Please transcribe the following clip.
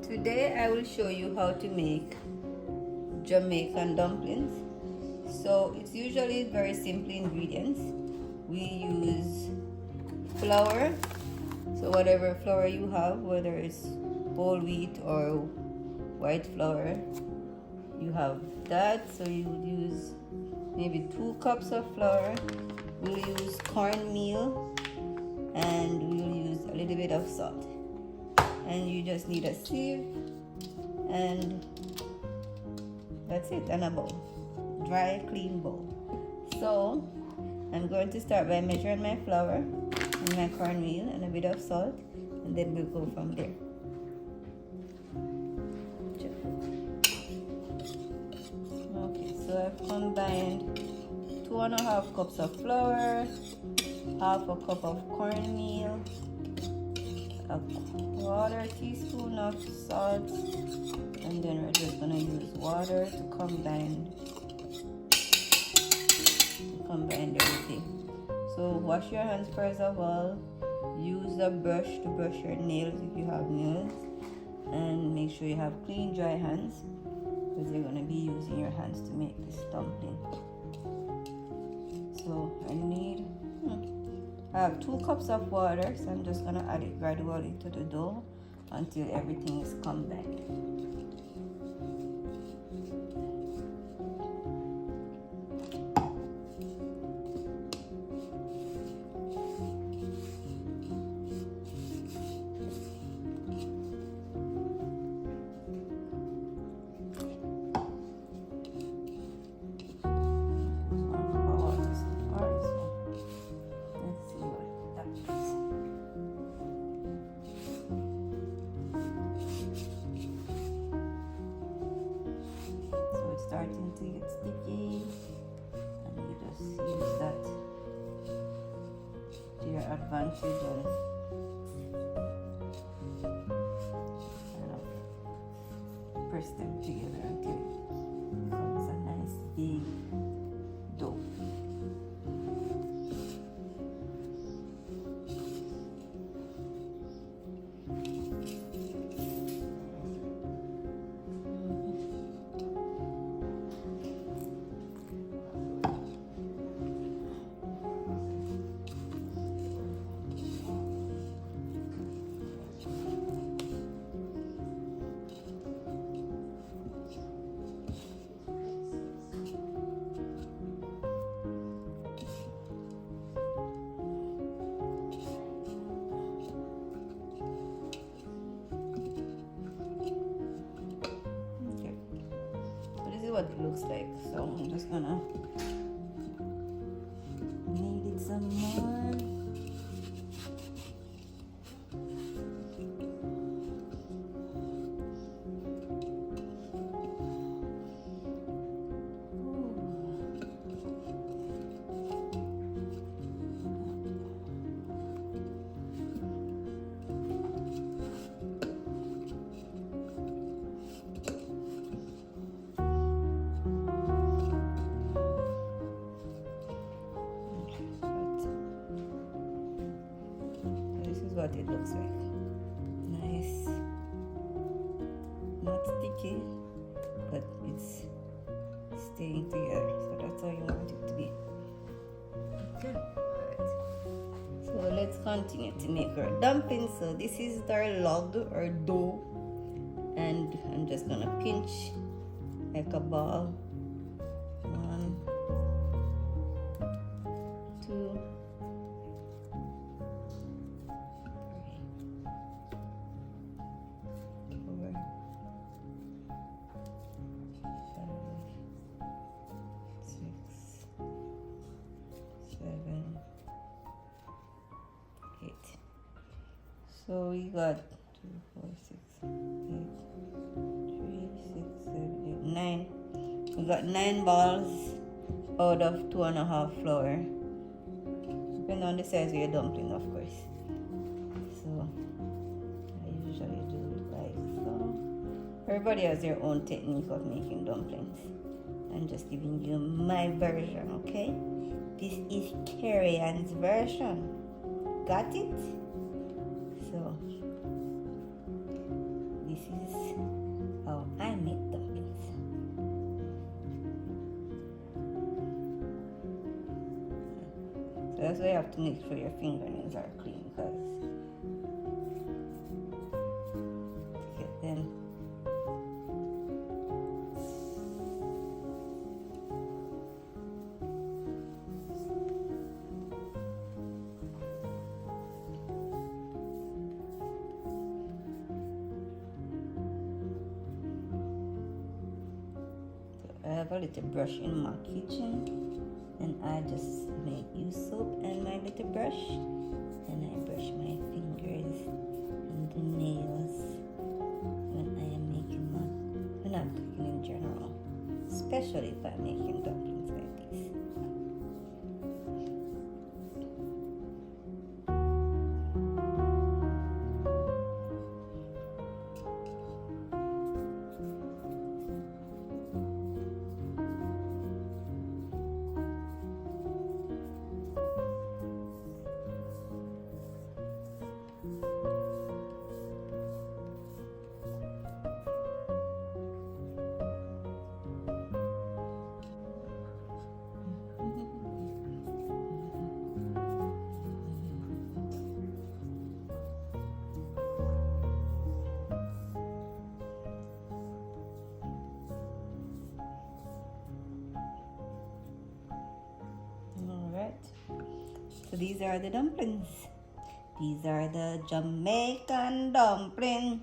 Today I will show you how to make Jamaican dumplings. So it's usually very simple ingredients. We use flour, so whatever flour you have, whether it's whole wheat or white flour, you have that. So you would use maybe 2 cups of flour. We'll use cornmeal and we'll use a little bit of salt. And you just need a sieve, and that's it, and a bowl, dry clean bowl. So I'm going to start by measuring my flour and my cornmeal and a bit of salt, and then we'll go from there. Okay, so I've combined 2.5 cups of flour, half a cup of cornmeal, a 1/4 teaspoon of salt, and then we're just gonna use water to combine everything. So wash your hands first of all. Use a brush to brush your nails if you have nails, and make sure you have clean, dry hands, because you're gonna be using your hands to make this dumpling. So I have 2 cups of water, so I'm just gonna add it gradually to the dough until everything is combined. Starting to get sticky, and you just use that to your advantage and kind of press them together until it becomes a nice big dough. What it looks like, so I'm just gonna knead it some more. What it looks like. Nice, not sticky, but it's staying together, so that's how you want it to be. Okay. Right. So let's continue to make our dumplings. So this is our log or dough, and I'm just gonna pinch like a ball. 1, 2, 7, 8. So we got 2, 4, 6, 8, 3, 6, 7, 8, 9. We got 9 balls out of 2.5 flour. Depending on the size of your dumpling, of course. So I usually do it like so. Everybody has their own technique of making dumplings. I'm just giving you my version, okay? This is Carrie Ann's version. Got it? So this is That's why you have to make sure your fingernails are clean, because to get them. I have a little brush in my kitchen, and I just make use soap and my little brush, and I brush my fingers and the nails when I am making when I'm cooking in general, especially if I'm making dumplings like this. So these are the dumplings. These are the Jamaican dumplings.